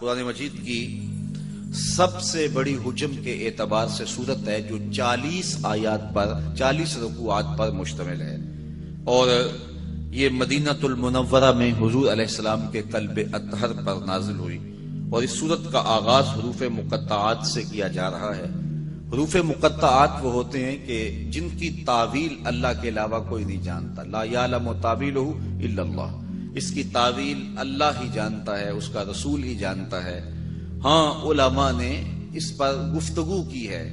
قرآن مجید کی سب سے بڑی حجم کے اعتبار سے سورت ہے جو 40 آیات پر 40 رکوعات پر مشتمل ہے، اور یہ مدینہ المنورہ میں حضور علیہ السلام کے قلب اطہر پر نازل ہوئی، اور اس سورت کا آغاز حروف مقطعات سے کیا جا رہا ہے۔ حروف مقطعات وہ ہوتے ہیں کہ جن کی تعویل اللہ کے علاوہ کوئی نہیں جانتا، لا یعلم تعویلہ الا اللہ، اس کی تعویل اللہ ہی جانتا ہے، اس کا رسول ہی جانتا ہے۔ ہاں علماء نے اس پر گفتگو کی ہے،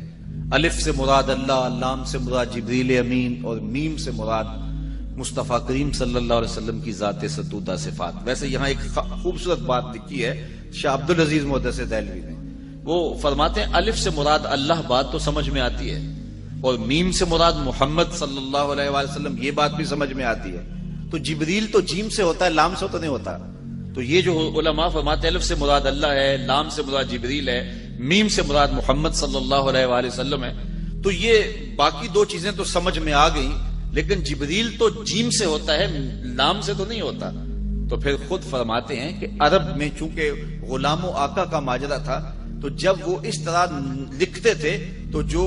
الف سے مراد اللہ، لام سے مراد جبریل امین، اور میم سے مراد مصطفیٰ کریم صلی اللہ علیہ وسلم کی ذات ستودہ صفات۔ ویسے یہاں ایک خوبصورت بات لکھی ہے شاہ عبدالعزیز محدث دہلوی نے، وہ فرماتے ہیں الف سے مراد اللہ بات تو سمجھ میں آتی ہے، اور میم سے مراد محمد صلی اللہ علیہ وآلہ وسلم یہ بات بھی سمجھ میں آتی ہے، تو جبریل تو جیم سے ہوتا ہے، لام سے تو نہیں ہوتا۔ تو یہ جو علماء فرماتے ہیں الف سے مراد اللہ ہے، لام سے مراد جبریل ہے، میم سے مراد محمد صلی اللہ علیہ وآلہ وسلم ہے، تو یہ باقی دو چیزیں تو سمجھ میں آ گئیں، لیکن جبریل تو جیم سے ہوتا ہے، لام سے تو نہیں ہوتا۔ تو پھر خود فرماتے ہیں کہ عرب میں چونکہ غلام و آقا کا ماجرا تھا، تو جب وہ اس طرح لکھتے تھے تو جو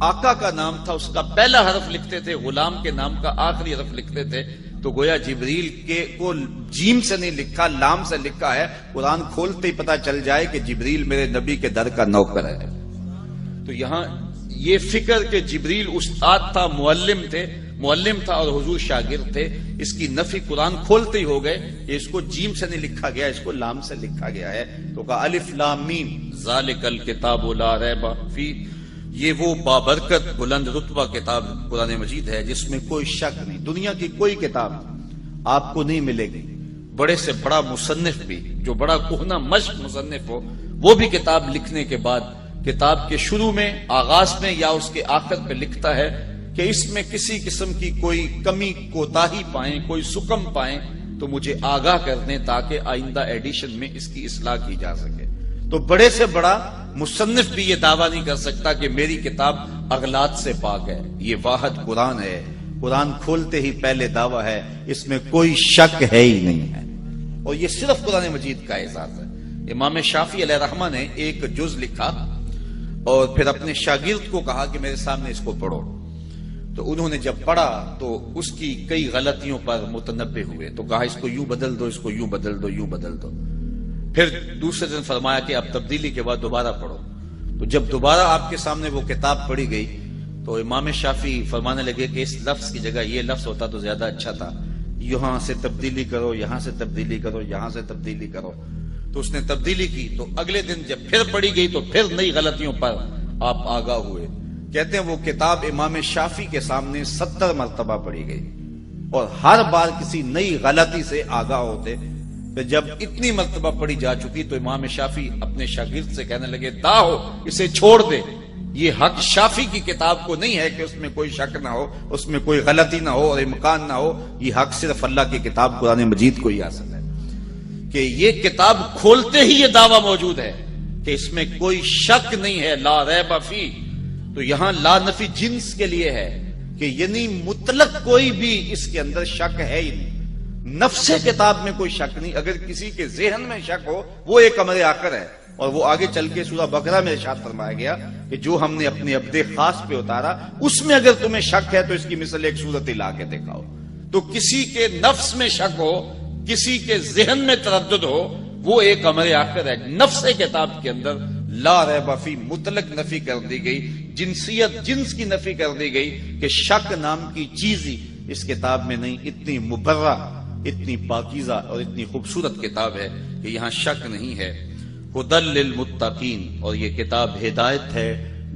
آقا کا نام تھا اس کا پہلا حرف لکھتے تھے، غلام کے نام کا آخری حرف لکھتے تھے، تو گویا جبریل کے کو جیم سے نہیں لکھا، لام سے لکھا ہے، قرآن کھولتے ہی پتہ چل جائے کہ جبریل میرے نبی کے در کا نوکر ہے۔ تو یہاں یہ فکر کہ جبریل استاد تھا، معلم تھا اور حضور شاگرد تھے، اس کی نفی قرآن کھولتے ہی ہو گئے، اس کو جیم سے نہیں لکھا گیا، اس کو لام سے لکھا گیا ہے۔ تو کہا الف لام میم ذالک الکتاب لا ریب فیہ، یہ وہ بابرکت بلند رتبہ کتاب قرآن مجید ہے جس میں کوئی شک نہیں، دنیا کی کوئی کتاب آپ کو نہیں ملے گی، بڑے سے بڑا مصنف بھی، جو بڑا کہنا مشق مصنف ہو، وہ بھی کتاب لکھنے کے بعد کتاب کے شروع میں، آغاز میں یا اس کے آخر پہ لکھتا ہے کہ اس میں کسی قسم کی کوئی کمی کوتاہی پائیں، کوئی سکم پائیں تو مجھے آگاہ کر دیں تاکہ آئندہ ایڈیشن میں اس کی اصلاح کی جا سکے۔ تو بڑے سے بڑا مصنف بھی یہ دعویٰ نہیں کر سکتا کہ میری کتاب اغلاط سے پاک ہے، یہ واحد قرآن ہے، قرآن کھولتے ہی پہلے دعویٰ ہے، اس میں کوئی شک ہے ہی نہیں ہے، اور یہ صرف قرآن مجید کا اعزاز ہے۔ امام شافعی علیہ رحمہ نے ایک جز لکھا اور پھر اپنے شاگرد کو کہا کہ میرے سامنے اس کو پڑھو، تو انہوں نے جب پڑھا تو اس کی کئی غلطیوں پر متنبہ ہوئے، تو کہا اس کو یوں بدل دو، اس کو یوں بدل دو، یوں بدل دو۔ پھر دوسرے دن فرمایا کہ اب تبدیلی کے بعد دوبارہ پڑھو۔ تو جب دوبارہ آپ کے سامنے وہ کتاب پڑھی گئی تو امام شافعی فرمانے لگے کہ اس لفظ کی جگہ یہ لفظ ہوتا تو زیادہ اچھا تھا، یہاں سے تبدیلی کرو، یہاں سے تبدیلی کرو، یہاں سے تبدیلی کرو۔ تو اس نے تبدیلی کی، تو اگلے دن جب پھر پڑھی گئی تو پھر نئی غلطیوں پر آپ آگاہ ہوئے۔ کہتے ہیں وہ کتاب امام شافعی کے سامنے 70 مرتبہ پڑھی گئی، اور ہر بار کسی نئی غلطی سے آگاہ ہوتے۔ پھر جب اتنی مرتبہ پڑھی جا چکی تو امام شافعی اپنے شاگرد سے کہنے لگے داؤ اسے چھوڑ دے، یہ حق شافعی کی کتاب کو نہیں ہے کہ اس میں کوئی شک نہ ہو، اس میں کوئی غلطی نہ ہو اور امکان نہ ہو، یہ حق صرف اللہ کی کتاب قرآن مجید کو ہی حاصل ہے کہ یہ کتاب کھولتے ہی یہ دعویٰ موجود ہے کہ اس میں کوئی شک نہیں ہے، لا ریب فیہ۔ تو یہاں لا نفی جنس کے لیے ہے کہ یعنی مطلق کوئی بھی اس کے اندر شک ہے ہی نہیں، نفس کتاب میں کوئی شک نہیں۔ اگر کسی کے ذہن میں شک ہو وہ ایک امر آخر ہے، اور وہ آگے چل کے سورہ بقرہ میں ارشاد فرمایا گیا کہ جو ہم نے اپنے عبد خاص پہ اتارا اس میں اگر تمہیں شک ہے تو اس کی مثل ایک سورت لا کے دکھاؤ۔ تو کسی کے نفس میں شک ہو، کسی کے ذہن میں تردد ہو، وہ ایک امر آخر ہے۔ نفس کتاب کے اندر لا ریب فیہ مطلق نفی کر دی گئی، جنسیت جنس کی نفی کر دی گئی کہ شک نام کی چیز ہی اس کتاب میں نہیں۔ اتنی مبرہ، اتنی پاکیزہ اور اتنی خوبصورت کتاب ہے کہ یہاں شک نہیں ہے۔ ہدی للمتقین، اور یہ کتاب ہدایت ہے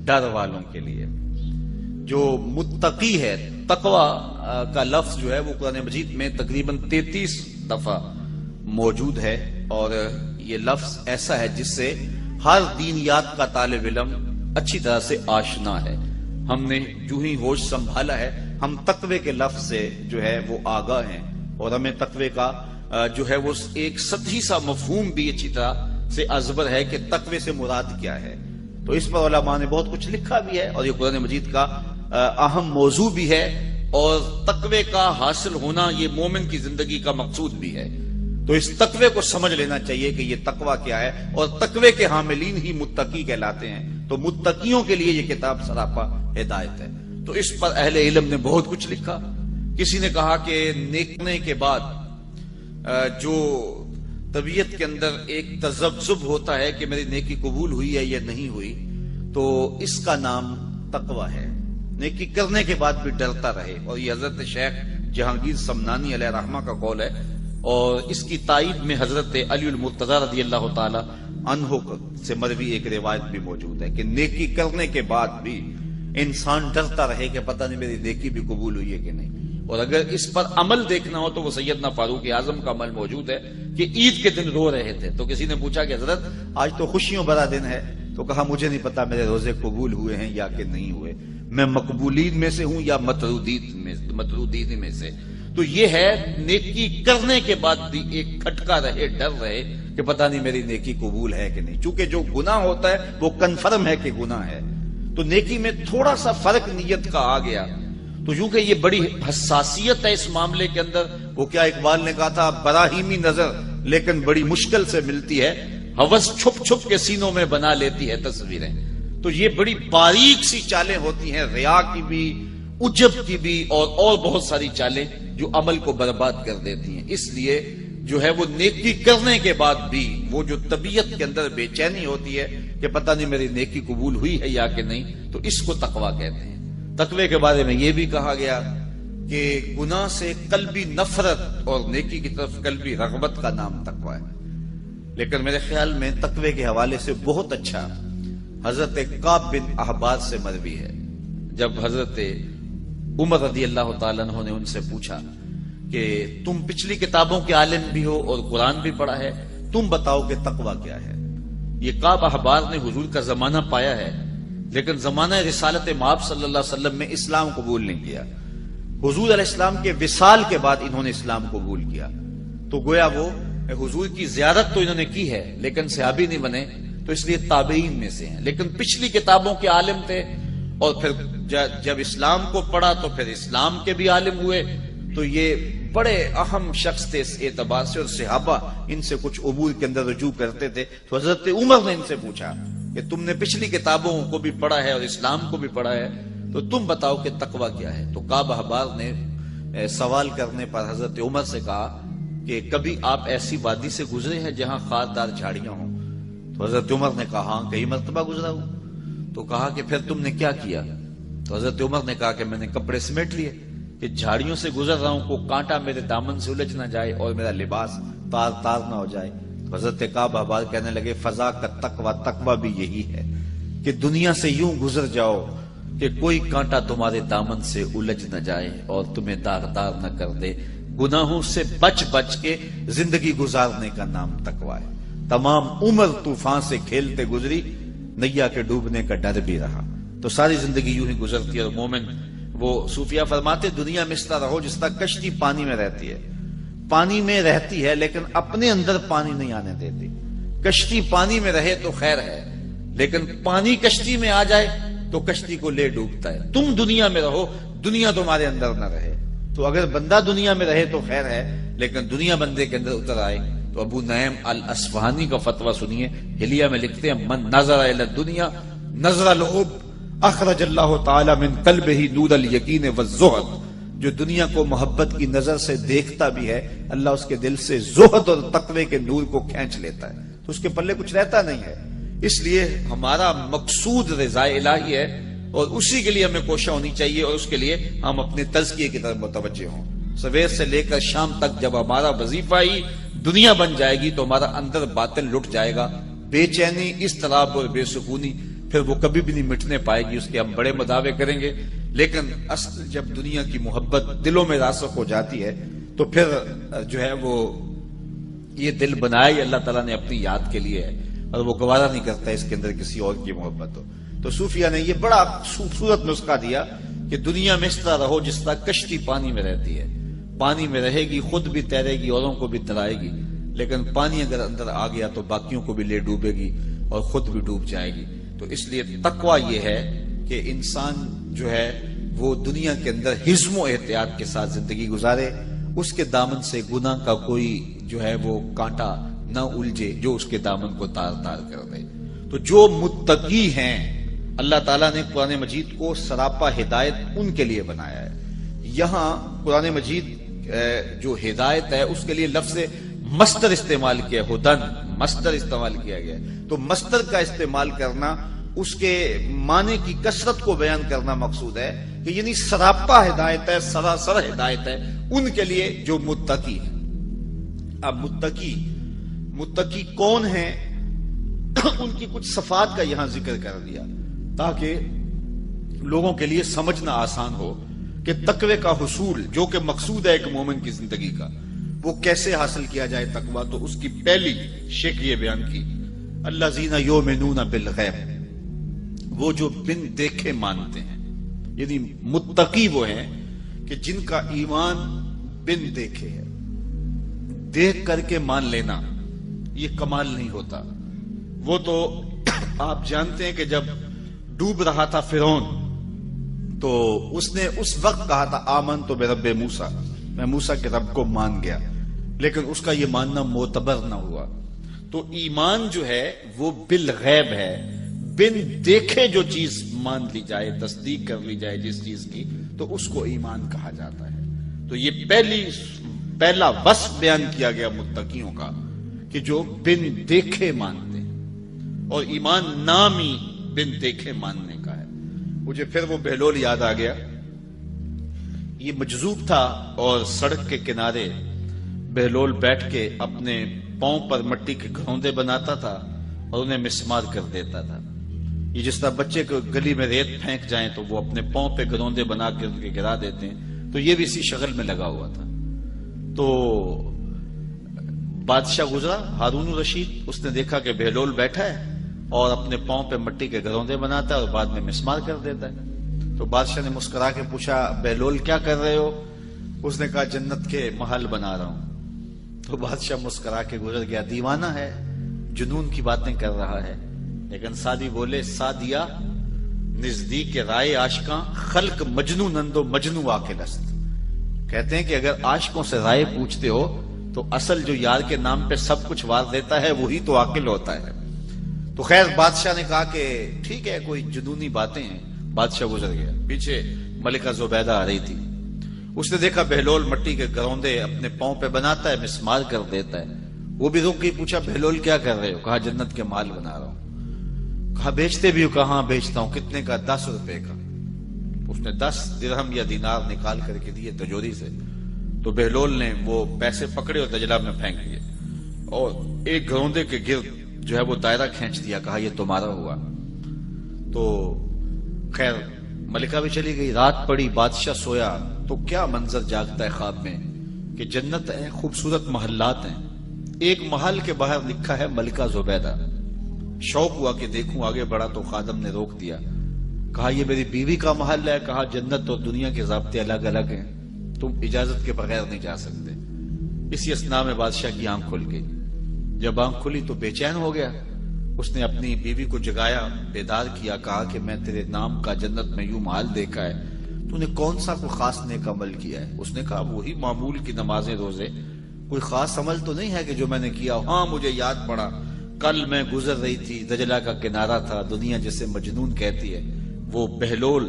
ڈر والوں کے لیے۔ جو متقی ہے، تقوی کا لفظ جو ہے وہ قرآن مجید میں تقریباً 33 دفعہ موجود ہے، اور یہ لفظ ایسا ہے جس سے ہر دینیات کا طالب علم اچھی طرح سے آشنا ہے۔ ہم نے جو ہی ہوش سنبھالا ہے ہم تقوی کے لفظ سے جو ہے وہ آگاہ ہیں، اور ہمیں تقوی کا جو ہے وہ ایک سطحی سا مفہوم بھی اچھی طرح سے ازبر ہے کہ تقوی سے مراد کیا ہے۔ تو اس پر علماء نے بہت کچھ لکھا بھی ہے، اور یہ قرآن مجید کا اہم موضوع بھی ہے، اور تقوی کا حاصل ہونا یہ مومن کی زندگی کا مقصود بھی ہے۔ تو اس تقوی کو سمجھ لینا چاہیے کہ یہ تقوی کیا ہے، اور تقوی کے حاملین ہی متقی کہلاتے ہیں۔ تو متقیوں کے لیے یہ کتاب سراپا ہدایت ہے۔ تو اس پر اہل علم نے بہت کچھ لکھا۔ کسی نے کہا کہ نیکنے کے بعد جو طبیعت کے اندر ایک تذبذب ہوتا ہے کہ میری نیکی قبول ہوئی ہے یا نہیں ہوئی، تو اس کا نام تقوی ہے۔ نیکی کرنے کے بعد بھی ڈرتا رہے، اور یہ حضرت شیخ جہانگیر سمنانی علیہ رحمہ کا قول ہے، اور اس کی تائید میں حضرت علی المرتضی رضی اللہ تعالی عنہ سے مروی ایک روایت بھی موجود ہے کہ نیکی کرنے کے بعد بھی انسان ڈرتا رہے کہ پتہ نہیں میری نیکی بھی قبول ہوئی ہے کہ نہیں۔ اور اگر اس پر عمل دیکھنا ہو تو وہ سیدنا فاروق اعظم کا عمل موجود ہے کہ عید کے دن رو رہے تھے، تو کسی نے پوچھا کہ حضرت آج تو خوشیوں بھرا دن ہے، تو کہا مجھے نہیں پتا میرے روزے قبول ہوئے ہیں یا کہ نہیں ہوئے، میں مقبولین میں سے ہوں یا مطرودین میں سے۔ تو یہ ہے نیکی کرنے کے بعد بھی ایک کھٹکا رہے، ڈر رہے کہ پتہ نہیں میری نیکی قبول ہے کہ نہیں، چونکہ جو گناہ ہوتا ہے وہ کنفرم ہے کہ گناہ ہے۔ تو نیکی میں تھوڑا سا فرق نیت کا آ گیا، تو یوں کہ یہ بڑی حساسیت ہے اس معاملے کے اندر۔ وہ کیا اقبال نے کہا تھا، براہیمی نظر لیکن بڑی مشکل سے ملتی ہے، ہوس چھپ چھپ کے سینوں میں بنا لیتی ہے تصویریں۔ تو یہ بڑی باریک سی چالیں ہوتی ہیں، ریا کی بھی، عجب کی بھی، اور بہت ساری چالیں جو عمل کو برباد کر دیتی ہیں۔ اس لیے جو ہے وہ نیکی کرنے کے بعد بھی وہ جو طبیعت کے اندر بے چینی ہوتی ہے کہ پتہ نہیں میری نیکی قبول ہوئی ہے یا کہ نہیں، تو اس کو تقویٰ کہتے ہیں۔ تقوی کے بارے میں یہ بھی کہا گیا کہ گناہ سے قلبی نفرت اور نیکی کی طرف قلبی رغبت کا نام تقوی ہے۔ لیکن میرے خیال میں تقوی کے حوالے سے بہت اچھا حضرت کعب بن احبار سے مروی ہے، جب حضرت عمر رضی اللہ تعالیٰ عنہ نے ان سے پوچھا کہ تم پچھلی کتابوں کے عالم بھی ہو اور قرآن بھی پڑھا ہے، تم بتاؤ کہ تقوی کیا ہے۔ یہ کعب احبار نے حضور کا زمانہ پایا ہے، لیکن زمانہ رسالت مآب صلی اللہ علیہ وسلم میں اسلام قبول نہیں کیا۔ حضور علیہ السلام کے وصال کے بعد انہوں نے اسلام قبول کیا، تو گویا وہ حضور کی زیارت تو انہوں نے کی ہے لیکن صحابی نہیں بنے، تو اس لیے تابعین میں سے ہیں، لیکن پچھلی کتابوں کے عالم تھے، اور پھر جب اسلام کو پڑھا تو پھر اسلام کے بھی عالم ہوئے۔ تو یہ بڑے اہم شخص تھے اس اعتبار سے، اور صحابہ ان سے کچھ امور کے اندر رجوع کرتے تھے۔ تو حضرت عمر نے ان سے پوچھا کہ تم نے پچھلی کتابوں کو بھی پڑھا ہے اور اسلام کو بھی پڑھا ہے، تو تم بتاؤ کہ تقوی کیا ہے۔ تو کعب احبار نے سوال کرنے پر حضرت عمر سے کہا کہ کبھی آپ ایسی وادی سے گزرے ہیں جہاں خاردار جھاڑیاں ہوں؟ تو حضرت عمر نے کہا ہاں کئی مرتبہ گزرا ہوں۔ تو کہا کہ پھر تم نے کیا کیا؟ تو حضرت عمر نے کہا کہ میں نے کپڑے سمیٹ لیے کہ جھاڑیوں سے گزر رہا ہوں، کو کانٹا میرے دامن سے الجھ نہ جائے اور میرا لباس تار تار نہ ہو جائے۔ حضرت کعب احبار کہنے لگے فضا کا تقوی بھی یہی ہے کہ دنیا سے یوں گزر جاؤ کہ کوئی کانٹا تمہارے دامن سے الجھ نہ جائے اور تمہیں داغدار نہ کر دے۔ گناہوں سے بچ بچ کے زندگی گزارنے کا نام تقوی ہے۔ تمام عمر طوفان سے کھیلتے گزری، نیا کے ڈوبنے کا ڈر بھی رہا۔ تو ساری زندگی یوں ہی گزرتی ہے، اور مومن وہ صوفیہ فرماتے دنیا میں اس طرح رہو جس طرح کشتی پانی میں رہتی ہے، پانی میں رہتی ہے لیکن اپنے اندر پانی نہیں آنے دیتی۔ کشتی پانی میں رہے تو خیر ہے، لیکن پانی کشتی میں آ جائے تو کشتی کو لے ڈوبتا ہے۔ تم دنیا میں رہو، دنیا تمہارے اندر نہ رہے۔ تو اگر بندہ دنیا میں رہے تو خیر ہے، لیکن دنیا بندے کے اندر اتر آئے تو ابو نعیم الاصفہانی کا فتویٰ سنیے، حلیہ میں لکھتے ہیں من نظر الی الدنیا نظر الحب اخرج اللہ تعالی من قلبہ نور الیقین والزہد۔ جو دنیا کو محبت کی نظر سے دیکھتا بھی ہے، اللہ اس کے دل سے زہد اور تقوی کے نور کو کھینچ لیتا ہے، تو اس کے پلے کچھ رہتا نہیں ہے۔ اس لیے ہمارا مقصود رضا الہی ہے، اور اسی کے لیے ہمیں کوشش ہونی چاہیے، اور اس کے لیے ہم اپنے تزکیے کی طرف متوجہ ہوں۔ سویر سے لے کر شام تک جب ہمارا وظیفہ ہی دنیا بن جائے گی تو ہمارا اندر باطن لٹ جائے گا، بے چینی، اضطراب اور بے سکونی پھر وہ کبھی بھی نہیں مٹنے پائے گی۔ اس کے ہم بڑے مداوے کریں گے، لیکن اصل جب دنیا کی محبت دلوں میں راسخ ہو جاتی ہے تو پھر جو ہے وہ یہ دل بنایا ہی اللہ تعالیٰ نے اپنی یاد کے لیے ہے، اور وہ گوارا نہیں کرتا اس کے اندر کسی اور کی محبت ہو۔ تو صوفیہ نے یہ بڑا خوبصورت نسخہ دیا کہ دنیا میں اس طرح رہو جس طرح کشتی پانی میں رہتی ہے، پانی میں رہے گی، خود بھی تیرے گی، اوروں کو بھی ترائے گی، لیکن پانی اگر اندر آ گیا تو باقیوں کو بھی لے ڈوبے گی اور خود بھی ڈوب جائے گی۔ تو اس لیے تقوی یہ ہے کہ انسان جو ہے وہ دنیا کے اندر حزم و احتیاط کے ساتھ زندگی گزارے، اس کے دامن سے گناہ کا کوئی جو ہے وہ کانٹا نہ الجھے جو اس کے دامن کو تار تار کر دے۔ تو جو متقی ہیں اللہ تعالیٰ نے قرآن مجید کو سراپا ہدایت ان کے لیے بنایا ہے۔ یہاں قرآن مجید جو ہدایت ہے اس کے لیے لفظ مصدر استعمال کیا، ہدن مصدر استعمال کیا گیا ہے۔ تو مصدر کا استعمال کرنا، اس کے معنی کی کثرت کو بیان کرنا مقصود ہے کہ یعنی سراپا ہدایت ہے، سراسر ہدایت ہے ان کے لیے جو متقی ہیں۔ اب متقی کون ہیں ان کی کچھ صفات کا یہاں ذکر کر دیا تاکہ لوگوں کے لیے سمجھنا آسان ہو کہ تقوی کا حصول جو کہ مقصود ہے ایک مومن کی زندگی کا، وہ کیسے حاصل کیا جائے تقوی۔ تو اس کی پہلی شک یہ بیان کی، الذین یؤمنون بالغیب، وہ جو بن دیکھے مانتے ہیں، یعنی متقی وہ ہیں کہ جن کا ایمان بن دیکھے ہے۔ دیکھ کر کے مان لینا یہ کمال نہیں ہوتا۔ وہ تو آپ جانتے ہیں کہ جب ڈوب رہا تھا فرعون تو اس نے اس وقت کہا تھا آمنت برب موسیٰ، میں موسیٰ کے رب کو مان گیا، لیکن اس کا یہ ماننا معتبر نہ ہوا۔ تو ایمان جو ہے وہ بالغیب ہے، بن دیکھے جو چیز مان لی جائے، تصدیق کر لی جائے جس چیز کی، تو اس کو ایمان کہا جاتا ہے۔ تو یہ پہلا وصف بیان کیا گیا متقیوں کا کہ جو بن دیکھے مانتے ہیں، اور ایمان نام ہی بن دیکھے ماننے کا ہے۔ مجھے پھر وہ بہلول یاد آ گیا، یہ مجذوب تھا اور سڑک کے کنارے بہلول بیٹھ کے اپنے پاؤں پر مٹی کے گھروندے بناتا تھا اور انہیں مسمار کر دیتا تھا۔ یہ جس طرح بچے کو گلی میں ریت پھینک جائیں تو وہ اپنے پاؤں پہ گھروندے بنا کے ان کے گرا دیتے ہیں، تو یہ بھی اسی شغل میں لگا ہوا تھا۔ تو بادشاہ گزرا ہارون الرشید، اس نے دیکھا کہ بہلول بیٹھا ہے اور اپنے پاؤں پہ مٹی کے گھروندے بناتا ہے اور بعد میں مسمار کر دیتا ہے۔ تو بادشاہ نے مسکرا کے پوچھا بہلول کیا کر رہے ہو؟ اس نے کہا جنت کے محل بنا رہا ہوں۔ تو بادشاہ مسکرا کے گزر گیا، دیوانہ ہے، جنون کی باتیں کر رہا ہے۔ لیکن سادی بولے سادیا نزدیک رائے عاشقاں خلق مجنون اندو مجنو عاقل است۔ کہتے ہیں کہ اگر عاشقوں سے رائے پوچھتے ہو تو اصل جو یار کے نام پہ سب کچھ وار دیتا ہے وہی تو عاقل ہوتا ہے۔ تو خیر بادشاہ نے کہا کہ ٹھیک ہے کوئی جنونی باتیں ہیں، بادشاہ گزر گیا۔ پیچھے ملکہ زبیدہ آ رہی تھی، اس نے دیکھا بہلول مٹی کے گھروندے اپنے پاؤں پہ بناتا ہے، مسمار کر دیتا ہے۔ وہ بھی رک گئی، پوچھا بہلول کیا کر رہے ہو؟ کہا جنت کے محل بنا رہا ہوں۔ کہا بیچتے بھی ہو؟ کہاں بیچتا ہوں۔ کتنے کا؟ 10 روپے کا۔ اس نے 10 درہم یا دینار نکال کر کے دیے تجوری سے۔ تو بہلول نے وہ پیسے پکڑے اور دجلہ میں پھینک دیے اور ایک گھروندے کے گرد جو ہے وہ دائرہ کھینچ دیا، کہا یہ تمہارا ہوا۔ تو خیر ملکہ بھی چلی گئی، رات پڑی، بادشاہ سویا تو کیا منظر جاگتا ہے خواب میں کہ جنت ہے، خوبصورت محلات ہیں۔ ایک محل کے باہر لکھا ہے ملکہ زبیدہ۔ شوق ہوا کہ دیکھوں، آگے بڑھا تو خادم نے روک دیا، کہا یہ میری بیوی کا محل ہے۔ کہا جنت اور دنیا کے ضابطے الگ الگ ہیں، تم اجازت کے بغیر نہیں جا سکتے۔ اسی اثناء میں بادشاہ کی آنکھ کھل گئی۔ جب آنکھ کھلی تو بے چین ہو گیا، اس نے اپنی بیوی کو جگایا، بیدار کیا، کہا کہ میں تیرے نام کا جنت میں یوں محل دیکھا ہے، تو نے کون سا کوئی خاص نیک عمل کیا ہے؟ اس نے کہا وہی معمول کی نمازیں روزے، کوئی خاص عمل تو نہیں ہے کہ جو میں نے کیا۔ ہاں مجھے یاد پڑا، کل میں گزر رہی تھی، دجلہ کا کنارہ تھا، دنیا جسے مجنون کہتی ہے، وہ بہلول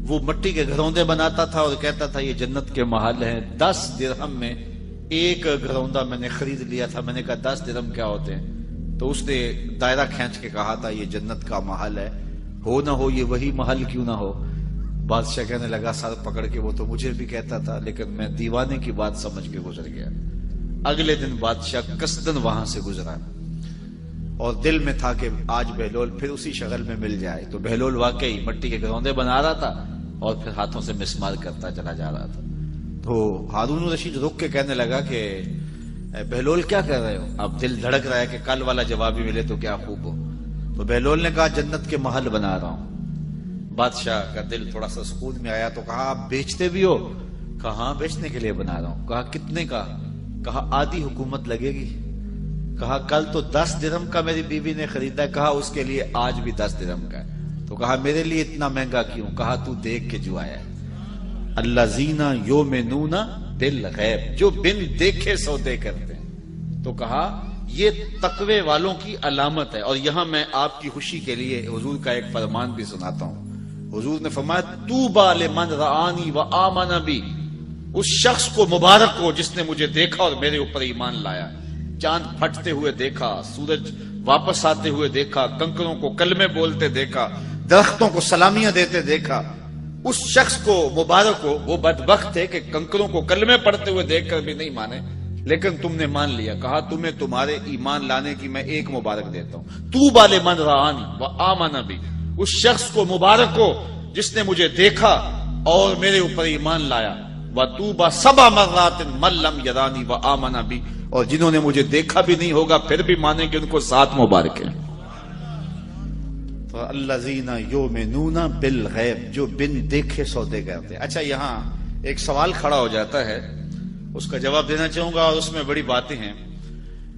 وہ مٹی کے گھروندے بناتا تھا اور کہتا تھا یہ جنت کے محل ہیں۔ 10 درہم میں ایک گھروندہ میں نے خرید لیا تھا۔ میں نے کہا 10 درہم کیا ہوتے ہیں؟ تو اس نے دائرہ کھینچ کے کہا تھا یہ جنت کا محل ہے، ہو نہ ہو یہ وہی محل کیوں نہ ہو۔ بادشاہ کہنے لگا سر پکڑ کے وہ تو مجھے بھی کہتا تھا، لیکن میں دیوانے کی بات سمجھ کے گزر گیا۔ اگلے دن بادشاہ قصدن وہاں سے گزرا اور دل میں تھا کہ آج بہلول پھر اسی شغل میں مل جائے۔ تو بہلول واقعی مٹی کے گھروندے بنا رہا تھا اور پھر ہاتھوں سے مسمار کرتا چلا جا رہا تھا۔ تو ہارون الرشید رک کے کہنے لگا کہ بہلول کیا کر رہے ہو؟ اب دل دھڑک رہا ہے کہ کل والا جواب ہی ملے تو کیا خوب ہو۔ تو بہلول نے کہا جنت کے محل بنا رہا ہوں۔ بادشاہ کا دل تھوڑا سا سکون میں آیا تو کہا آپ بیچتے بھی ہو؟ کہا ہاں بیچنے کے لیے بنا رہا ہوں۔ کہا کتنے کا؟ کہا آدھی حکومت لگے گی۔ کہا کل تو 10 درہم کا میری بیوی نے خریدا ہے۔ کہا اس کے لیے آج بھی 10 درہم کا ہے۔ تو کہا میرے لیے اتنا مہنگا کیوں؟ کہا تو دیکھ کے جو آیا ہے، الذین یؤمنون بالغیب، جو بن دیکھے سودے کرتے ہیں۔ تو کہا یہ تقوی والوں کی علامت ہے. اور یہاں میں آپ کی خوشی کے لیے حضور کا ایک فرمان بھی سناتا ہوں. حضور نے فرمایا طوبی لمن رآنی وآمن بی، اس شخص کو مبارک ہو جس نے مجھے دیکھا اور میرے اوپر ایمان لایا. چاند پھٹتے ہوئے دیکھا، سورج واپس آتے ہوئے دیکھا، کنکروں کو کلمے بولتے دیکھا، درختوں کو سلامیاں دیتے دیکھا. اس شخص کو مبارک ہو. وہ بدبخت ہے کہ کنکروں کو کلمے پڑھتے ہوئے دیکھ کر بھی نہیں مانے، لیکن تم نے مان لیا. کہا تمہیں تمہارے ایمان لانے کی میں ایک مبارک دیتا ہوں. طوبی لمن رآنی وآمن بی، اس شخص کو مبارک ہو جس نے مجھے دیکھا اور میرے اوپر ایمان لایا. وطوبی 7 مرات من لم یرانی وآمن بی، اور جنہوں نے مجھے دیکھا بھی نہیں ہوگا پھر بھی مانیں گے، ان کو 7 مبارک ہیں. الذین یؤمنون بالغیب، جو بن دیکھے سودے کرتے. اچھا یہاں ایک سوال کھڑا ہو جاتا ہے، اس کا جواب دینا چاہوں گا، اور اس میں بڑی باتیں ہیں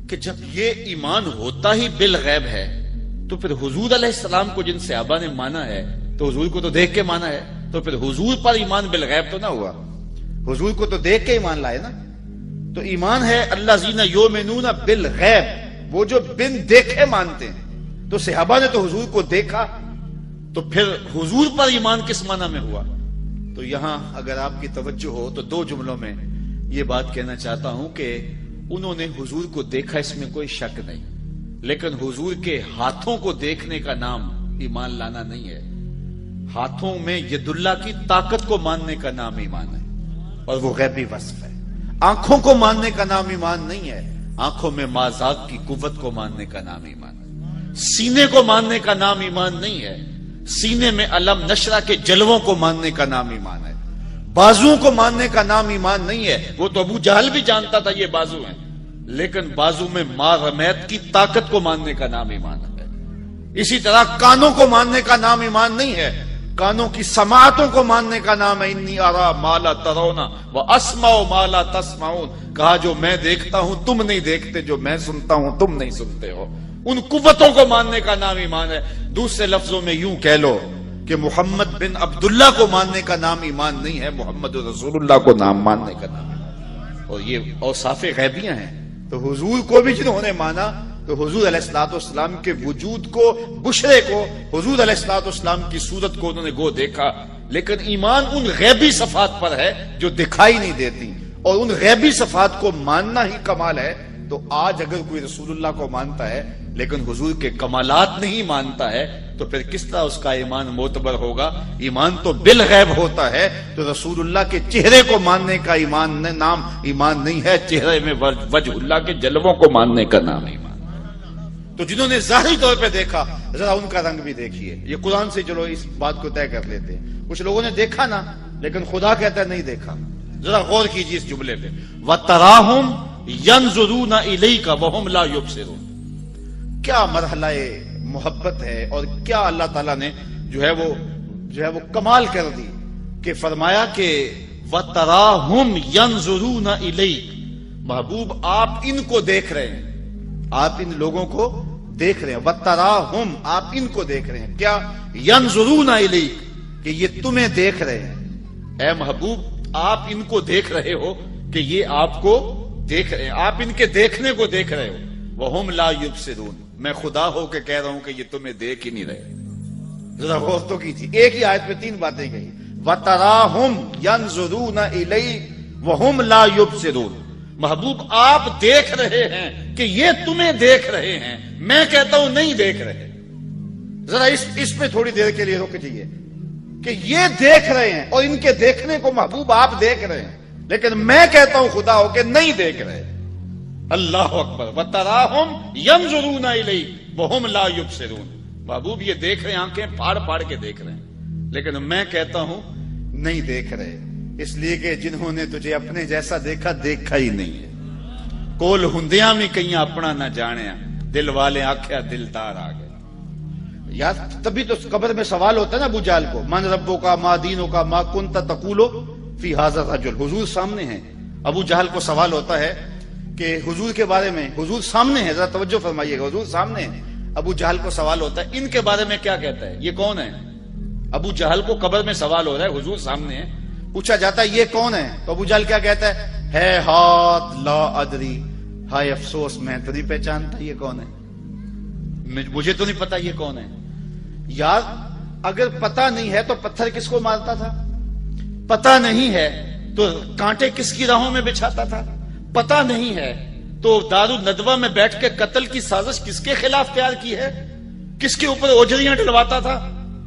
کہ جب یہ ایمان ہوتا ہی بالغیب ہے تو پھر حضور علیہ السلام کو جن صحابہ نے مانا ہے تو حضور کو تو دیکھ کے مانا ہے، تو پھر حضور پر ایمان بالغیب تو نہ ہوا. حضور کو تو دیکھ کے ایمان لائے نا. تو ایمان ہے الذین یؤمنون بالغیب، وہ جو بن دیکھے مانتے ہیں. تو صحابہ نے تو حضور کو دیکھا، تو پھر حضور پر ایمان کس معنی میں ہوا؟ تو یہاں اگر آپ کی توجہ ہو تو 2 جملوں میں یہ بات کہنا چاہتا ہوں کہ انہوں نے حضور کو دیکھا، اس میں کوئی شک نہیں، لیکن حضور کے ہاتھوں کو دیکھنے کا نام ایمان لانا نہیں ہے. ہاتھوں میں ید اللہ کی طاقت کو ماننے کا نام ایمان ہے، اور وہ غیبی وصف ہے. آنکھوں کو ماننے کا نام ایمان نہیں ہے، آنکھوں میں ما ذات کی قوت کو ماننے کا نام ایمان ہے. سینے کو ماننے کا نام ایمان نہیں ہے، سینے میں علم نشرہ کے جلووں کو ماننے کا نام ایمان ہے. بازوؤں کو ماننے کا نام ایمان نہیں ہے. وہ تو ابو جہل بھی جانتا تھا یہ بازو ہیں، لیکن بازو میں ما رمیت کی طاقت کو ماننے کا نام ایمان ہے. اسی طرح کانوں کو ماننے کا نام ایمان نہیں ہے، کانوں کی سماعتوں کو ماننے کا نام ہے. انی ارا ما لا ترون واسمع ما لا تسمعون، کہا جو میں دیکھتا ہوں تم نہیں دیکھتے، جو میں سنتا ہوں تم نہیں سنتے ہو. ان قوتوں کو ماننے کا نام ایمان ہے. دوسرے لفظوں میں یوں کہہ لو کہ محمد بن عبداللہ کو ماننے کا نام ایمان نہیں ہے، محمد رسول اللہ کو نام ماننے کا نام ہے. اور یہ اوصاف غیبیاں ہیں. تو حضور کو بھی جنہوں نے مانا تو حضور علیہ الصلوۃ والسلام کے وجود کو، بشرے کو، حضور علیہ الصلوۃ والسلام کی صورت کو انہوں نے گو دیکھا. لیکن ایمان ان غیبی صفات پر ہے جو دکھائی نہیں دیتی، اور ان غیبی صفات کو ماننا ہی کمال ہے. تو آج اگر کوئی رسول اللہ کو مانتا ہے لیکن حضور کے کمالات نہیں مانتا ہے تو پھر کس طرح اس کا ایمان معتبر ہوگا؟ ایمان تو بالغیب ہوتا ہے. تو رسول اللہ کے چہرے کو ماننے کا ایمان نام ایمان نہیں ہے، چہرے میں وجہ اللہ کے جلووں کو ماننے کا نام ایمان. تو جنہوں نے ظاہری طور پہ دیکھا ذرا ان کا رنگ بھی دیکھیے. یہ قرآن سے چلو اس بات کو طے کر لیتے ہیں. کچھ لوگوں نے دیکھا نا، لیکن خدا کہتا ہے نہیں دیکھا. ذرا غور کیجیے اس جملے پہ، وَتَرَاهُمْ يَنْظُرُونَ إِلَيْكَ وَهُمْ لَا يُبْصِرُونَ. کیا مرحلہ محبت ہے، اور کیا اللہ تعالیٰ نے جو ہے وہ کمال کر دی کہ فرمایا کہ وَتَرَاهُمْ يَنْظُرُونَ إِلَيْكَ، محبوب آپ ان کو دیکھ رہے ہیں، آپ ان لوگوں کو دیکھ رہے ہیں. وَتَرَاهُمْ، آپ ان کو دیکھ رہے ہیں. کیا؟ يَنْظُرُونَ إِلَيْكَ، کہ یہ تمہیں دیکھ رہے ہیں. اے محبوب آپ ان کو دیکھ رہے ہو کہ یہ آپ کو دیکھ رہے ہیں، آپ ان کے دیکھنے کو دیکھ رہے ہو. وَهُمْ لَا يُبْصِرُونَ، میں خدا ہو کے کہہ رہا ہوں کہ یہ تمہیں دیکھ ہی نہیں رہے. ذرا غور تو کیجیے، ایک ہی آیت میں 3 باتیں کہی. وَتَرَاهُمْ يَنْظُرُونَ إِلَيْكَ وَهُمْ لَا يُبْصِرُونَ. محبوب آپ دیکھ رہے ہیں کہ یہ تمہیں دیکھ رہے ہیں، میں کہتا ہوں نہیں دیکھ رہے. ذرا اس پہ تھوڑی دیر کے لیے رک جائیے کہ یہ دیکھ رہے ہیں اور ان کے دیکھنے کو محبوب آپ دیکھ رہے ہیں، لیکن میں کہتا ہوں خدا ہو کہ نہیں دیکھ رہے. اللہ اکبر. وَتَرَاهُمْ يَنْظُرُونَ إِلَيْكَ وَهُمْ لَا يُبْصِرُونَ. محبوب یہ دیکھ رہے ہیں، آنکھیں پھاڑ پھاڑ کے دیکھ رہے ہیں، لیکن میں کہتا ہوں نہیں دیکھ رہے. اس لیے کہ جنہوں نے تجھے اپنے جیسا دیکھا دیکھا ہی نہیں ہے. کول ہندیاں میں کہیں اپنا نہ جانیا، دل والے آکھیا دلدار آ گئے. یار تبھی تو قبر میں سوال ہوتا ہے نا ابو جہل کو، من ربو کا، ما دینو کا، ما کنت تقولو فی ھذا الرجل. حضور سامنے ہیں. ابو جہل کو سوال ہوتا ہے کہ حضور کے بارے میں، حضور سامنے ہے، ذرا توجہ فرمائیے گا، حضور سامنے ہے. ابو جہل کو سوال ہوتا ہے ان کے بارے میں کیا کہتا ہے، یہ کون ہے؟ ابو جہل کو قبر میں سوال ہو رہا ہے، حضور سامنے ہے، پوچھا جاتا ہے یہ کون ہے، تو ابو جہل کیا کہتا ہے ہاتھ لا ادری ہائے افسوس میں تو نہیں پہچانتا یہ کون ہے، مجھے تو نہیں پتا یہ کون ہے۔ یار اگر پتا نہیں ہے تو پتھر کس کو مارتا تھا؟ پتا نہیں ہے تو کانٹے کس کی راہوں میں بچھاتا تھا؟ پتا نہیں ہے تو دارالندوہ میں بیٹھ کے قتل کی سازش کس کے خلاف تیار کی ہے؟ کس کے اوپر اوجریاں ڈلواتا تھا؟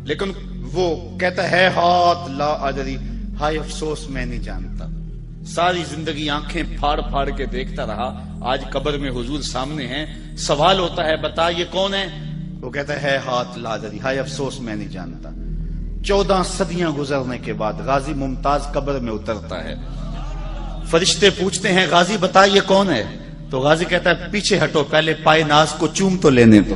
لیکن وہ کہتا ہے ہاتھ لا ادری، ہائے افسوس میں نہیں جانتا۔ ساری زندگی آنکھیں پھاڑ پھاڑ کے دیکھتا رہا، آج قبر میں حضور سامنے ہیں، سوال ہوتا ہے بتا یہ کون ہے؟ وہ کہتا ہے ہاتھ لا ادری، ہائے افسوس میں نہیں جانتا۔ 14 صدیاں گزرنے کے بعد غازی ممتاز قبر میں اترتا ہے، فرشتے پوچھتے ہیں غازی بتا یہ کون ہے؟ تو غازی کہتا ہے پیچھے ہٹو، پہلے پائے ناز کو چوم تو لینے دو،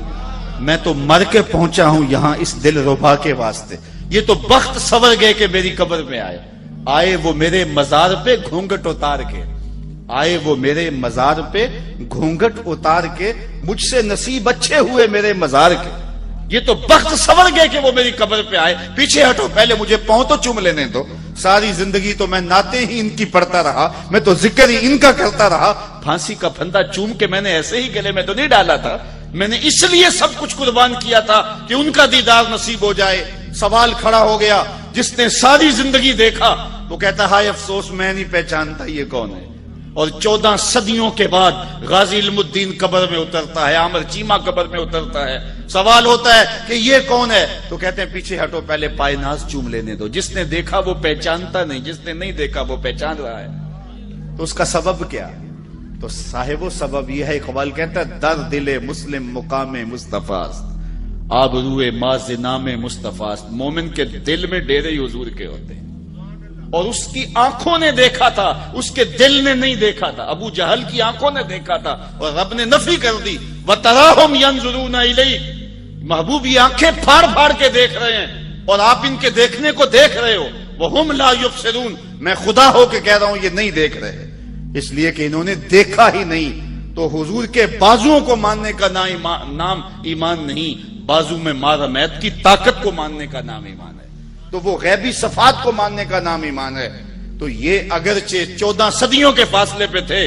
میں تو مر کے پہنچا ہوں یہاں اس دل ربا کے واسطے، یہ تو بخت سور گئے کہ میری قبر میں آئے وہ میرے مزار پہ گھونگٹ اتار کے، آئے وہ میرے مزار پہ گھونگٹ اتار کے، مجھ سے نصیب اچھے ہوئے میرے مزار کے، یہ تو بخت سور گئے کہ وہ میری قبر پہ آئے، پیچھے ہٹو پہلے مجھے پاؤں تو چوم لینے دو۔ ساری زندگی تو میں نعتیں ہی ان کی پڑھتا رہا، میں تو ذکر ہی ان کا کرتا رہا، پھانسی کا پھندا چوم کے میں نے ایسے ہی گلے میں تو نہیں ڈالا تھا، میں نے اس لیے سب کچھ قربان کیا تھا کہ ان کا دیدار نصیب ہو جائے۔ سوال کھڑا ہو گیا، جس نے ساری زندگی دیکھا وہ کہتا ہائے افسوس میں نہیں پہچانتا یہ کون ہے۔ اور 14 صدیوں کے بعد غازی علم الدین قبر میں اترتا ہے، عامر چیمہ قبر میں اترتا ہے، سوال ہوتا ہے کہ یہ کون ہے؟ تو کہتے ہیں پیچھے ہٹو پہلے پائے ناز چوم لینے دو۔ جس نے دیکھا وہ پہچانتا نہیں، جس نے نہیں دیکھا وہ پہچان رہا ہے۔ تو اس کا سبب کیا؟ تو صاحب و سبب یہ ہے، اقبال کہتا ہے در دل مسلم مقام مصطفیٰ آبروئے ماز نام مصطفیٰ، مومن کے دل میں ڈیرے حضور کے ہوتے ہیں، اور اس کی آنکھوں نے دیکھا تھا، اس کے دل نے نہیں دیکھا تھا۔ ابو جہل کی آنکھوں نے دیکھا تھا اور رب نے نفی کر دی، وَتَرَاهُمْ يَنْظُرُونَ إِلَيْكَ، محبوب یہ آنکھیں پھاڑ پھاڑ کے دیکھ رہے ہیں اور آپ ان کے دیکھنے کو دیکھ رہے ہو، وَهُمْ لَا يُبْصِرُونَ، میں خدا ہو کے کہہ رہا ہوں یہ نہیں دیکھ رہے، اس لیے کہ انہوں نے دیکھا ہی نہیں۔ تو حضور کے بازوؤں کو ماننے کا نام ایمان نہیں، بازو میں مارمیت کی طاقت کو ماننے کا نام ایمان ہے، تو وہ غیبی صفات کو ماننے کا نام ایمان ہے۔ تو یہ اگرچہ 14 صدیوں کے فاصلے پہ تھے،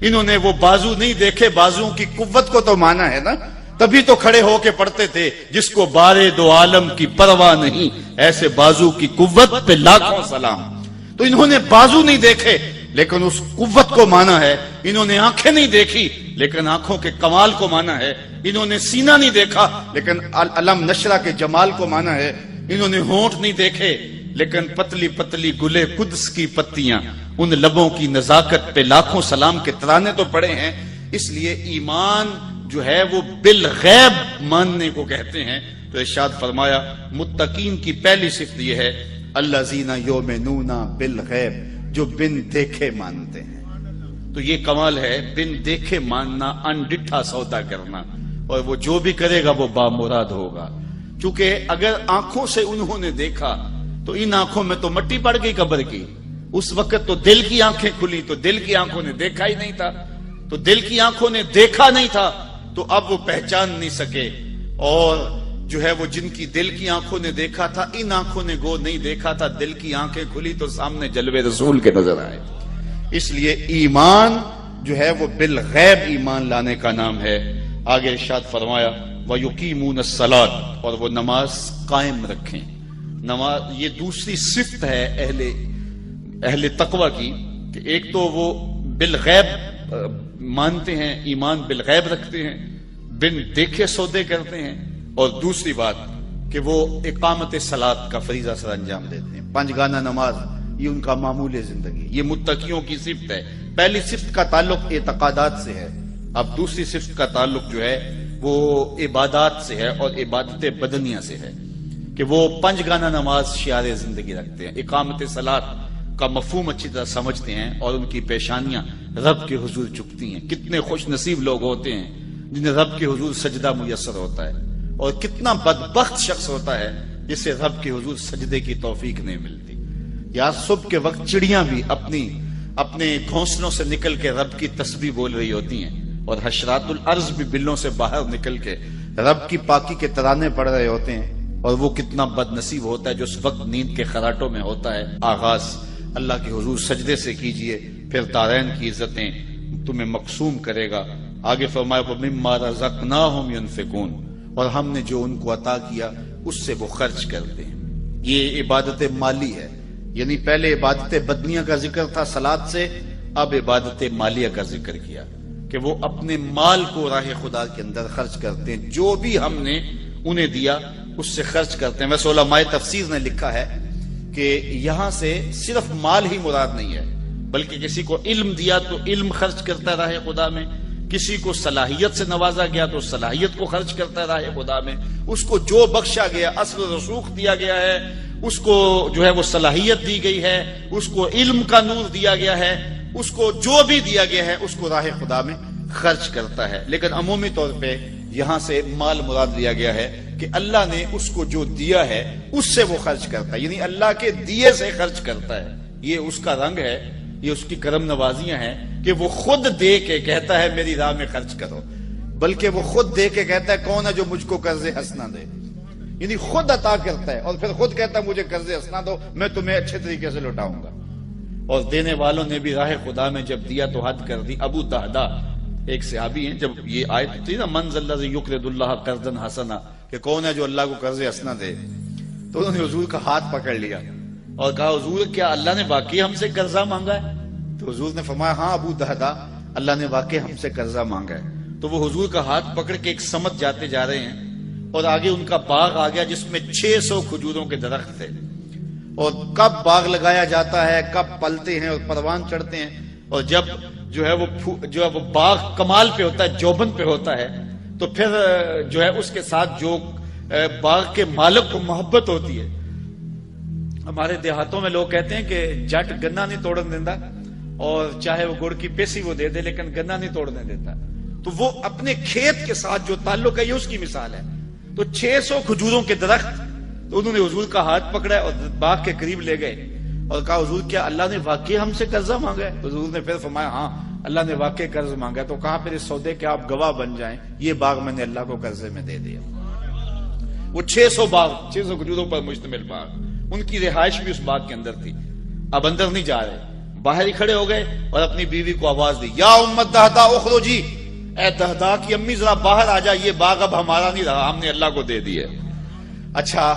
انہوں نے وہ بازو نہیں دیکھے، بازوؤں کی قوت کو تو مانا ہے نا، تبھی تو کھڑے ہو کے پڑھتے تھے جس کو بارے دو عالم کی پرواہ نہیں، ایسے بازو کی قوت پہ لاکھوں سلام۔ تو انہوں نے بازو نہیں دیکھے لیکن اس قوت کو مانا ہے، انہوں نے آنکھیں نہیں دیکھی لیکن آنکھوں کے کمال کو مانا ہے، انہوں نے سینہ نہیں دیکھا لیکن علم نشرہ کے جمال کو مانا ہے، انہوں نے ہونٹ نہیں دیکھے لیکن پتلی پتلی گلے قدس کی پتیاں، ان لبوں کی نزاکت پہ لاکھوں سلام کے ترانے تو پڑے ہیں۔ اس لیے ایمان جو ہے وہ بالغیب ماننے کو کہتے ہیں۔ تو ارشاد فرمایا متقین کی پہلی صفت یہ ہے الذین یؤمنون بالغیب، جو بن دیکھے مانتے ہیں۔ تو یہ کمال ہے، بن دیکھے ماننا، انڈٹھا سودا کرنا، اور وہ جو بھی کرے گا وہ بامراد ہوگا۔ چونکہ اگر آنکھوں سے انہوں نے دیکھا تو ان آنکھوں میں تو مٹی پڑ گئی قبر کی، اس وقت تو دل کی آنکھیں کھلی، تو دل کی آنکھوں نے دیکھا ہی نہیں تھا، تو دل کی آنکھوں نے دیکھا نہیں تھا تو اب وہ پہچان نہیں سکے، اور جو ہے وہ جن کی دل کی آنکھوں نے دیکھا تھا ان آنکھوں نے گو نہیں دیکھا تھا، دل کی آنکھیں کھلی تو سامنے جلوے رسول کے نظر آئے۔ اس لیے ایمان جو ہے وہ بالغیب ایمان لانے کا نام ہے۔ آگے ارشاد فرمایا وَيُقِيمُونَ الصَّلَاةَ، اور وہ نماز قائم رکھیں۔ نماز یہ دوسری صفت ہے اہل تقوی کی، کہ ایک تو وہ بالغیب مانتے ہیں، ایمان بالغیب رکھتے ہیں، بن دیکھے سودے کرتے ہیں، اور دوسری بات کہ وہ اقامت صلاۃ کا فریضہ سر انجام دیتے ہیں، 5 گانہ نماز، یہ ان کا معمول زندگی، یہ متقیوں کی صفت ہے۔ پہلی صفت کا تعلق اعتقادات سے ہے، اب دوسری صفت کا تعلق جو ہے وہ عبادات سے ہے، اور عبادت بدنیہ سے ہے، کہ وہ 5 گانہ نماز شعار زندگی رکھتے ہیں، اقامت صلاۃ کا مفہوم اچھی طرح سمجھتے ہیں، اور ان کی پیشانیاں رب کے حضور جھکتی ہیں۔ کتنے خوش نصیب لوگ ہوتے ہیں جنہیں رب کے حضور سجدہ میسر ہوتا ہے، اور کتنا بدبخت شخص ہوتا ہے جسے رب کے حضور سجدے کی توفیق نہیں ملتی۔ یا صبح کے وقت چڑیاں بھی اپنے گھونسلوں سے نکل کے رب کی تسبیح بول رہی ہوتی ہیں، اور حشرات الارض بھی بلوں سے باہر نکل کے رب کی پاکی کے ترانے پڑھ رہے ہوتے ہیں، اور وہ کتنا بد نصیب ہوتا ہے جو اس وقت نیند کے خراٹوں میں ہوتا ہے۔ آغاز اللہ کے حضور سجدے سے کیجئے، پھر دارین کی عزتیں تمہیں مقسوم کرے گا. آگے فرمایا وَمِمَّا رَزَقْنَاهُمْ يُنْفِقُونَ، اور ہم نے جو ان کو عطا کیا اس سے وہ خرچ کرتے ہیں. یہ عبادت مالی ہے، یعنی پہلے عبادت بدنیہ کا ذکر تھا صلاۃ سے، اب عبادت مالیہ کا ذکر کیا کہ وہ اپنے مال کو راہ خدا کے اندر خرچ کرتے ہیں. جو بھی ہم نے انہیں دیا اس سے خرچ کرتے ہیں. ویسے علماء تفسیر نے لکھا ہے کہ یہاں سے صرف مال ہی مراد نہیں ہے، بلکہ کسی کو علم دیا تو علم خرچ کرتا راہ خدا میں، کسی کو صلاحیت سے نوازا گیا تو صلاحیت کو خرچ کرتا ہے راہ خدا میں، اس کو جو بخشا گیا، اصل رسوخ دیا گیا ہے، اس کو جو ہے وہ صلاحیت دی گئی ہے، اس کو علم کا نور دیا گیا ہے، اس کو جو بھی دیا گیا ہے اس کو راہ خدا میں خرچ کرتا ہے. لیکن عمومی طور پہ یہاں سے مال مراد لیا گیا ہے کہ اللہ نے اس کو جو دیا ہے اس سے وہ خرچ کرتا ہے، یعنی اللہ کے دیے سے خرچ کرتا ہے. یہ اس کا رنگ ہے، یہ اس کی کرم نوازیاں ہیں کہ وہ خود دے کے کہتا ہے میری راہ میں خرچ کرو، بلکہ وہ خود دے کے کہتا ہے کون ہے جو مجھ کو قرض حسنہ دے، یعنی خود عطا کرتا ہے اور پھر خود کہتا ہے مجھے قرض حسنہ دو، میں تمہیں اچھے طریقے سے لوٹاؤں گا. اور دینے والوں نے بھی راہ خدا میں جب دیا تو حد کر دی. ابو دہدا ایک صحابی ہیں، جب یہ آیت تھی نا من ذا الذی یقرض اللہ قرضا حسنا، کہ کون ہے جو اللہ کو قرض حسنہ دے، تو انہوں نے حضور کا ہاتھ پکڑ لیا اور کہا حضور کیا اللہ نے واقعی ہم سے قرضہ مانگا ہے؟ تو حضور نے فرمایا ہاں ابو دہدا، اللہ نے واقعی ہم سے قرضہ مانگا ہے. تو وہ حضور کا ہاتھ پکڑ کے ایک سمت جاتے جا رہے ہیں اور آگے ان کا باغ آ گیا جس میں 600 کھجوروں کے درخت تھے، اور کب باغ لگایا جاتا ہے، کب پلتے ہیں اور پروان چڑھتے ہیں، اور جب جو ہے وہ باغ کمال پہ ہوتا ہے، جوبن پہ ہوتا ہے، تو پھر جو ہے اس کے ساتھ جو باغ کے مالک کو محبت ہوتی ہے. ہمارے دیہاتوں میں لوگ کہتے ہیں کہ جٹ گنا نہیں توڑن دیتا، اور چاہے وہ گڑ کی پیسی وہ دے دے لیکن گنا نہیں توڑنے دیتا. تو وہ اپنے کھیت کے ساتھ جو تعلق ہے یہ اس کی مثال ہے. تو 600 کھجوروں کے درخت، تو انہوں نے حضور کا ہاتھ پکڑا اور باغ کے قریب لے گئے اور کہا حضور کیا اللہ نے واقعی ہم سے قرضہ مانگا ہے؟ حضور نے پھر فرمایا ہاں اللہ نے واقعی قرض مانگا ہے. تو کہا پھر اس سودے کے آپ گواہ بن جائیں، یہ باغ میں نے اللہ کو قرضے میں دے دیا. وہ 600 کھجوروں پر مشتمل باغ، ان کی رہائش بھی اس باغ کے اندر تھی. اب اندر نہیں جا رہے، باہر ہی کھڑے ہو گئے اور اپنی بیوی کو آواز دی یا امت دہدا اخرجی، اے دہدا کی امی ذرا باہر آ جا، یہ باغ اب ہمارا نہیں رہا، ہم نے اللہ کو دے دی ہے. اچھا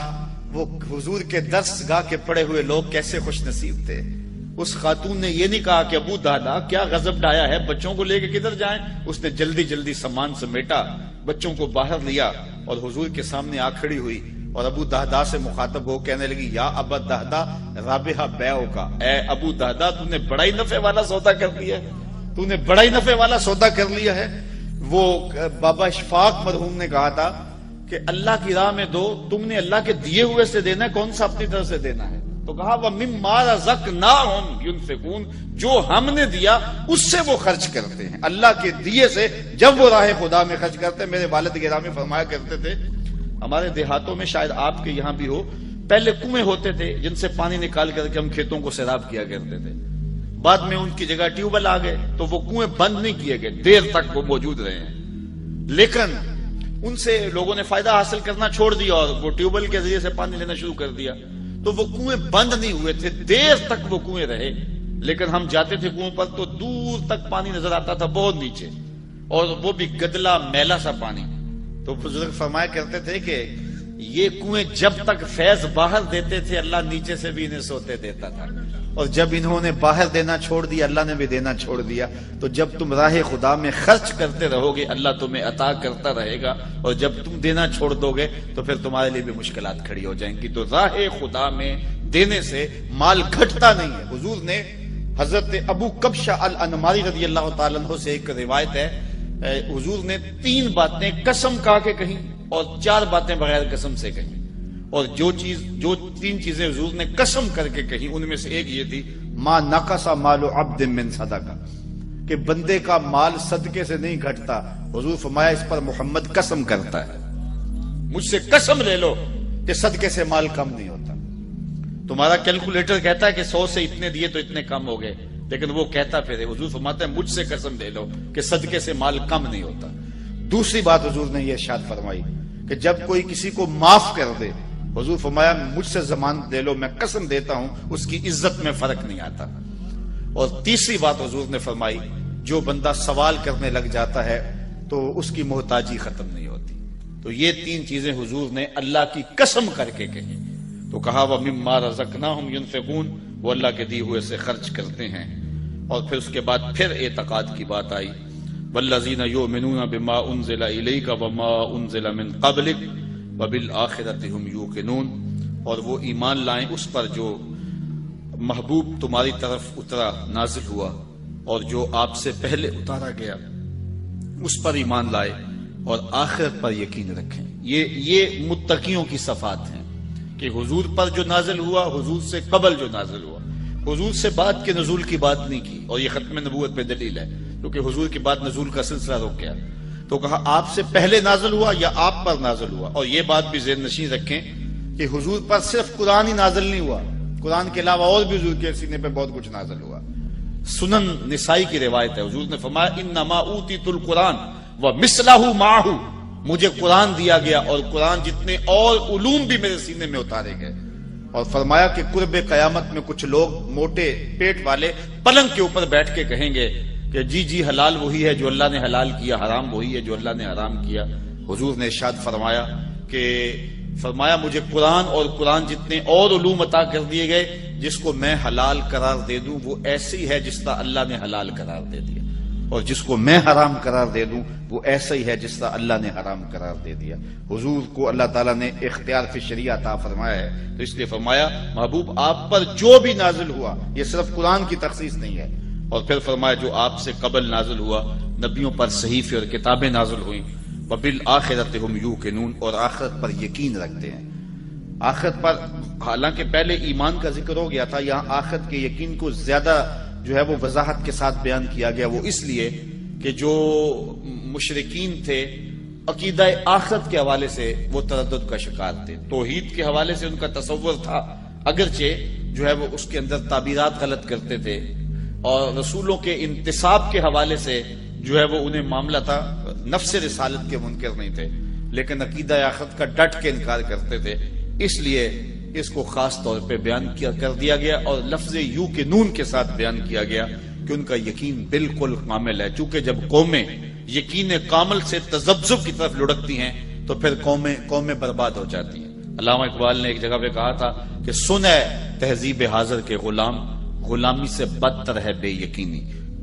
وہ حضور کے درس گاہ کے پڑے ہوئے لوگ کیسے خوش نصیب تھے. اس خاتون نے یہ نہیں کہا کہ ابو دادا کیا غضب ڈایا ہے، بچوں کو لے کے کدھر جائیں. اس نے جلدی جلدی سامان سمیٹا، بچوں کو باہر لیا اور حضور کے سامنے آ کھڑی ہوئی اور ابو دہدا سے مخاطب ہو کہنے لگی یا ابا دہدا رابحہ بیعو کا، اے ابو دہدا تو نے بڑا ہی نفع والا سودا کر لیا ہے، تو نے بڑا ہی نفع والا سودا کر لیا ہے. وہ بابا اشفاق مرحوم نے کہا تھا کہ اللہ کی راہ میں دو، تم نے اللہ کے دیے ہوئے سے دینا ہے، کون سا اپنی طرف سے دینا ہے؟ تو کہا وَمِمَّا رَزَقْنَاهُمْ يُنْفِقُونَ، جو ہم نے دیا اس سے وہ خرچ کرتے ہیں. اللہ کے دیے سے جب وہ راہ خدا میں خرچ کرتے ہیں. میرے والد گرامی فرمایا کرتے تھے ہمارے دیہاتوں میں، شاید آپ کے یہاں بھی ہو، پہلے کنویں ہوتے تھے جن سے پانی نکال کر کے ہم کھیتوں کو سیراب کیا کرتے تھے. بعد میں ان کی جگہ ٹیوب ویل آ گئے تو وہ کنویں بند نہیں کیے گئے، دیر تک وہ موجود رہے ہیں. لیکن ان سے لوگوں نے فائدہ حاصل کرنا چھوڑ دیا اور وہ ٹیوب ویل کے ذریعے سے پانی لینا شروع کر دیا. تو وہ کنویں بند نہیں ہوئے تھے، دیر تک وہ کنویں رہے. لیکن ہم جاتے تھے کنویں پر تو دور تک پانی نظر آتا تھا، بہت نیچے، اور وہ بھی گدلا میلا سا پانی. تو بزرگ فرمایا کرتے تھے کہ یہ کنویں جب تک فیض باہر دیتے تھے اللہ نیچے سے بھی انہیں سوتے دیتا تھا، اور جب انہوں نے باہر دینا چھوڑ دیا اللہ نے بھی دینا چھوڑ دیا. تو جب تم راہ خدا میں خرچ کرتے رہو گے اللہ تمہیں عطا کرتا رہے گا، اور جب تم دینا چھوڑ دو گے تو پھر تمہارے لیے بھی مشکلات کھڑی ہو جائیں گی. تو راہ خدا میں دینے سے مال گھٹتا نہیں ہے. حضور نے حضرت ابو کبشہ الانماری رضی اللہ تعالیٰ عنہ سے ایک روایت ہے، حضور نے 3 باتیں قسم کھا کے کہیں اور 4 باتیں بغیر قسم سے کہیں. اور جو 3 چیزیں حضور نے قسم کر کے کہیں ان میں سے ایک یہ تھی ما نقص مال عبد من صدقہ، کہ بندے کا مال صدقے سے نہیں گھٹتا. حضور فرمایا اس پر محمد قسم کرتا ہے، مجھ سے قسم لے لو کہ صدقے سے مال کم نہیں ہوتا. تمہارا کیلکولیٹر کہتا ہے کہ 100 سے اتنے دیے تو اتنے کم ہو گئے، لیکن وہ کہتا پھر حضور فرماتا ہے مجھ سے قسم لے لو کہ صدقے سے مال کم نہیں ہوتا. دوسری بات حضور نے یہ ارشاد فرمائی کہ جب کوئی کسی کو معاف کر دے، حضور فرمایا مجھ سے ضمانت لے لو میں قسم دیتا ہوں اس کی عزت میں فرق نہیں آتا. اور تیسری بات حضور نے فرمائی جو بندہ سوال کرنے لگ جاتا ہے تو اس کی محتاجی ختم نہیں ہوتی. تو یہ 3 چیزیں حضور نے اللہ کی قسم کر کے کہی. تو کہا وَمِمَّا رَزَقْنَاهُمْ يُنْفِقُونَ، وہ اللہ کے دیے ہوئے سے خرچ کرتے ہیں. اور پھر اس کے بعد پھر اعتقاد کی بات آئی، وَالَّذِينَ يُؤْمِنُونَ بِمَا أُنزِلَ إِلَيْكَ وَمَا أُنزِلَ مِن قَبْلِكَ وَبِالْآخِرَةِ هُمْ يُوقِنُونَ، اور وہ ایمان لائیں اس پر جو محبوب تمہاری طرف اترا نازل ہوا اور جو آپ سے پہلے اتارا گیا اس پر ایمان لائے اور آخرت پر یقین رکھیں. یہ متقیوں کی صفات ہیں کہ حضور پر جو نازل ہوا، حضور سے قبل جو نازل ہوا، حضور سے بعد کے نزول کی بات نہیں کی. اور یہ ختم نبوت پہ دلیل ہے کیونکہ حضور کے بعد نزول کا سلسلہ رک گیا. تو کہا آپ سے پہلے نازل ہوا یا آپ پر نازل ہوا. اور یہ بات بھی ذہن نشین رکھیں کہ حضور پر صرف قرآن ہی نازل نہیں ہوا، قرآن کے علاوہ اور بھی حضور کے سینے پہ بہت کچھ نازل ہوا. سنن نسائی کی روایت ہے، حضور نے فرمایا انما اوتیت القرآن ومثلہ معہ، مجھے قرآن دیا گیا اور قرآن جتنے اور علوم بھی میرے سینے میں اتارے گئے. اور فرمایا کہ قرب قیامت میں کچھ لوگ موٹے پیٹ والے پلنگ کے اوپر بیٹھ کے کہیں گے کہ جی حلال وہی ہے جو اللہ نے حلال کیا، حرام وہی ہے جو اللہ نے حرام کیا. حضور نے ارشاد فرمایا مجھے قرآن اور قرآن جتنے اور علوم عطا کر دیے گئے، جس کو میں حلال قرار دے دوں وہ ایسے ہی ہے جس طرح اللہ نے حلال قرار دے دیا، اور جس کو میں حرام قرار دے دوں وہ ایسا ہی ہے جس طرح اللہ نے حرام قرار دے دیا. حضور کو اللہ تعالیٰ نے اختیار فی شریعہ عطا فرمایا ہے، تو اس لیے فرمایا محبوب آپ پر جو بھی نازل ہوا، یہ صرف قرآن کی تخصیص نہیں ہے. اور پھر فرمایا جو آپ سے قبل نازل ہوا، نبیوں پر صحیفے اور کتابیں نازل ہوئیں. وَبِالْآخِرَةِ هُمْ يُوقِنُونَ، اور آخرت پر یقین رکھتے ہیں. آخرت پر حالانکہ پہلے ایمان کا ذکر ہو گیا تھا، یہاں آخرت کے یقین کو زیادہ جو ہے وہ وضاحت کے ساتھ بیان کیا گیا. وہ اس لیے کہ جو مشرکین تھے عقیدہ آخرت کے حوالے سے وہ تردد کا شکار تھے. توحید کے حوالے سے ان کا تصور تھا، اگرچہ جو ہے وہ اس کے اندر تعبیرات غلط کرتے تھے، اور رسولوں کے انتصاب کے حوالے سے جو ہے وہ انہیں معاملہ تھا، نفس رسالت کے منکر نہیں تھے، لیکن عقیدہ آخرت کا ڈٹ کے انکار کرتے تھے. اس لیے اس کو خاص طور پہ بیان کر دیا گیا اور لفظ یو کے نون کے ساتھ بیان کیا گیا کہ ان کا یقین بالکل کامل ہے. چونکہ جب قومیں یقین کامل سے تذبذب کی طرف لڑکتی ہیں تو پھر قومیں برباد ہو جاتی ہیں. علامہ اقبال نے ایک جگہ پہ کہا تھا کہ سن ہے تہذیب حاضر کے غلام، غلامی سے بدتر ہے بے یقینی.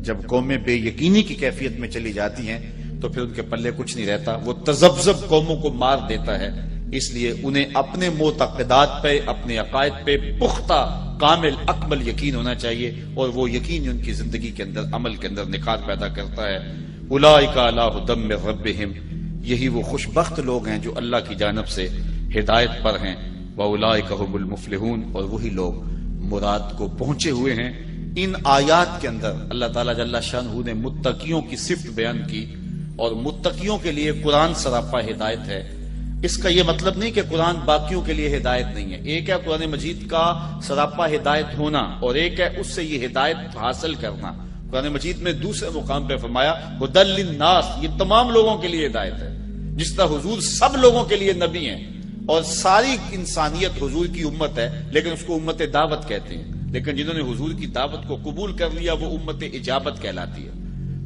جب قومیں بے یقینی کی کیفیت میں چلی جاتی ہیں تو پھر ان کے پلے کچھ نہیں رہتا. وہ تذبذب قوموں کو مار دیتا ہے. اس لیے انہیں اپنے معتقدات پہ، اپنے عقائد پہ پختہ کامل اکمل یقین ہونا چاہیے، اور وہ یقین ان کی زندگی کے اندر، عمل کے اندر نکھار پیدا کرتا ہے. اولئک علی ھدی من ربہم، یہی وہ خوش بخت لوگ ہیں جو اللہ کی جانب سے ہدایت پر ہیں. واولئک ھم المفلحون، اور وہی لوگ مراد کو پہنچے ہوئے ہیں. ان آیات کے اندر اللہ تعالیٰ جل شانہ نے متقیوں کی صفت بیان کی، اور متقیوں کے لیے قرآن سراپا ہدایت ہے. اس کا یہ مطلب نہیں کہ قرآن باقیوں کے لیے ہدایت نہیں ہے. ایک ہے قرآن مجید کا سراپا ہدایت ہونا، اور ایک ہے اس سے یہ ہدایت حاصل کرنا. قرآن مجید میں دوسرے مقام پہ فرمایا ھدی للناس، یہ تمام لوگوں کے لیے ہدایت ہے. جس طرح حضور سب لوگوں کے لیے نبی ہیں اور ساری انسانیت حضور کی امت ہے، لیکن اس کو امت دعوت کہتے ہیں. لیکن جنہوں نے حضور کی دعوت کو قبول کر لیا وہ امت اجابت کہلاتی ہے.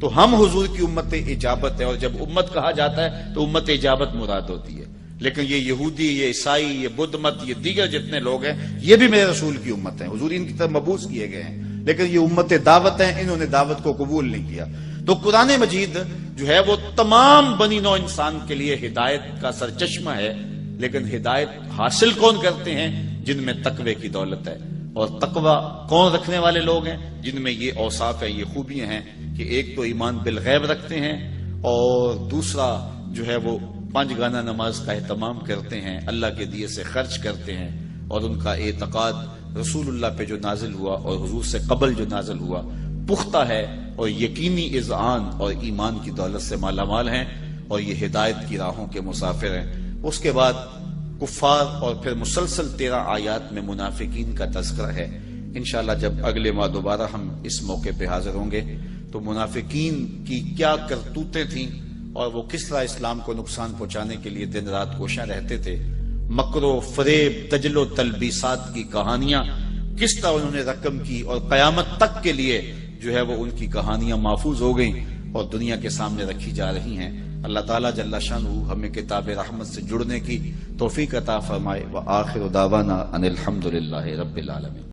تو ہم حضور کی امت اجابت ہے، اور جب امت کہا جاتا ہے تو امت اجابت مراد ہوتی ہے. لیکن یہ یہودی، یہ عیسائی، یہ بدھ مت، یہ دیگر جتنے لوگ ہیں یہ بھی میرے رسول کی امت ہیں. حضور ان کی طرف مبعوث کیے گئے ہیں، لیکن یہ امت دعوت ہیں، انہوں نے دعوت کو قبول نہیں کیا. تو قرآن مجید جو ہے وہ تمام بنی نوع انسان کے لیے ہدایت کا سرچشمہ ہے. لیکن ہدایت حاصل کون کرتے ہیں؟ جن میں تقوی کی دولت ہے. اور تقوی کون رکھنے والے لوگ ہیں؟ جن میں یہ اوصاف ہے، یہ خوبیاں ہیں کہ ایک تو ایمان بالغیب رکھتے ہیں، اور دوسرا جو ہے وہ 5 گانا نماز کا اہتمام کرتے ہیں، اللہ کے دیے سے خرچ کرتے ہیں، اور ان کا اعتقاد رسول اللہ پہ جو نازل ہوا اور حضور سے قبل جو نازل ہوا پختہ ہے، اور یقینی اذعان اور ایمان کی دولت سے مالا مال ہیں، اور یہ ہدایت کی راہوں کے مسافر ہیں. اس کے بعد کفار، اور پھر مسلسل 13 آیات میں منافقین کا تذکرہ ہے. انشاءاللہ جب اگلے ماہ دوبارہ ہم اس موقع پہ حاضر ہوں گے تو منافقین کی کیا کرتوتیں تھیں اور وہ کس طرح اسلام کو نقصان پہنچانے کے لیے دن رات کوشاں رہتے تھے، مکر و فریب، دجل و تلبیسات کی کہانیاں کس طرح انہوں نے رقم کی، اور قیامت تک کے لیے جو ہے وہ ان کی کہانیاں محفوظ ہو گئیں اور دنیا کے سامنے رکھی جا رہی ہیں۔ اللہ تعالیٰ جل شانہ ہمیں کتاب رحمت سے جڑنے کی توفیق عطا فرمائے۔ وآخر دعوانا ان الحمد للہ رب العالمین۔